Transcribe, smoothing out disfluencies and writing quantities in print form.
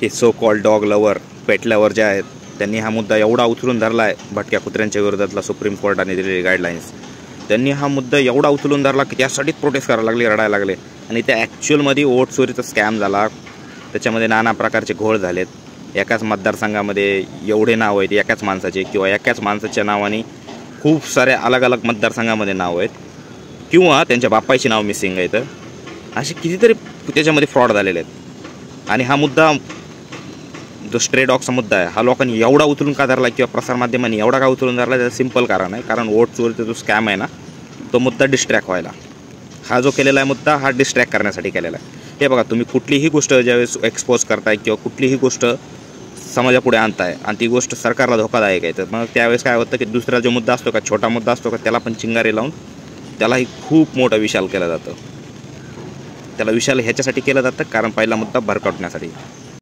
हे so called dog lover, पेट lover जे आहेत त्यांनी हा मुद्दा एवढा उचलून धरला आहे, भटक्या कुत्र्यांच्या विरोधातला सुप्रीम कोर्टाने दिलेली गाईडलाईन्स, त्यांनी हा मुद्दा एवढा उचलून धरला की त्यासाठीच प्रोटेस्ट करायला लागले, रडायला लागले. आणि त्या ॲक्च्युअलमध्ये वोट चोरीचा स्कॅम झाला, त्याच्यामध्ये नाना प्रकारचे घोळ झालेत. एकाच मतदारसंघामध्ये एवढे नाव आहेत एकाच माणसाचे, किंवा एकाच माणसाच्या नावाने खूप सारे अलग अलग मतदारसंघामध्ये नाव आहेत, किंवा त्यांच्या बापाची नाव मिसिंग आहे. तर असे कितीतरी त्याच्यामध्ये फ्रॉड झालेले आहेत. आणि हा मुद्दा जो स्ट्रे डॉगचा मुद्दा आहे हा लोकांनी एवढा उचलून का धरला, किंवा प्रसारमाध्यमांनी एवढा का उचलून धरला, त्याचं सिंपल कारण आहे, कारण वोट चोरीचा जो स्कॅम आहे ना तो मुद्दा डिस्ट्रॅक्ट व्हायला, हा जो केलेला आहे मुद्दा हा डिस्ट्रॅक्ट करण्यासाठी केलेला आहे. हे बघा, तुम्ही कुठलीही गोष्ट ज्यावेळेस एक्सपोज करताय किंवा कुठलीही गोष्ट समाजापुढे आणताय आणि ती गोष्ट सरकारला धोकादायक आहे, तर मग त्यावेळेस काय होतं की दुसरा जो मुद्दा असतो का, छोटा मुद्दा असतो का, त्याला पण चिंगारी लावून त्यालाही खूप मोठा विशाल केलं जातं. त्याला विशाल ह्याच्यासाठी केलं जातं कारण पहिला मुद्दा भरकटण्यासाठी.